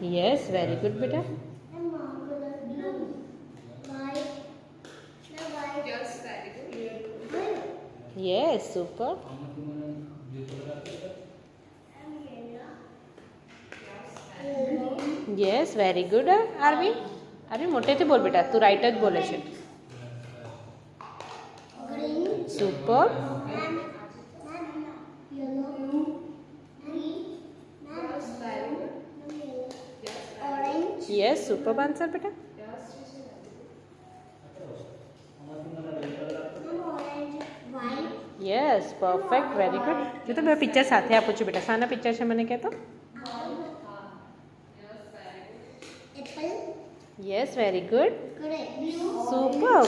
Yes very good બેટા. Yes super. Yes very good. Aarvi Aarvi મોટેથી બોલ બેટા, તું રાઈટ જ બોલે છે. સુપર. યસ સુપર આન્સર બેટા. Yes perfect very good. જો તો બે પિક્ચર સાથે આપું છું બેટા. શાના પિક્ચર છે મને કહેતો? Yes very good. Super.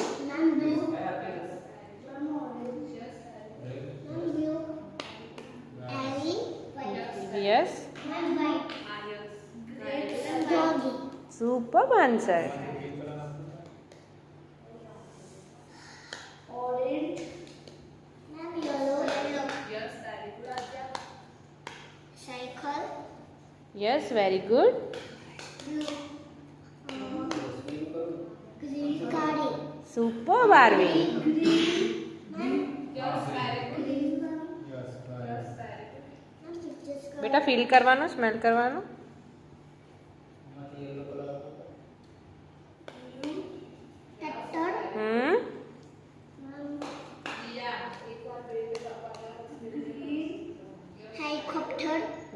Yes super answer. Yes very good. Super Aarvi. બેટા ફીલ કરવાનું, સ્મેલ કરવાનું.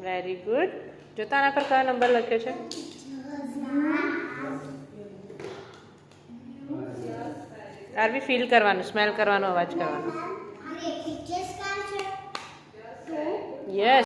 Very good. જોતા આના પર કયો નંબર લખ્યો છે? આરવી ફીલ કરવાનું, સ્મેલ કરવાનું, અવાજ કરવાનો. યસ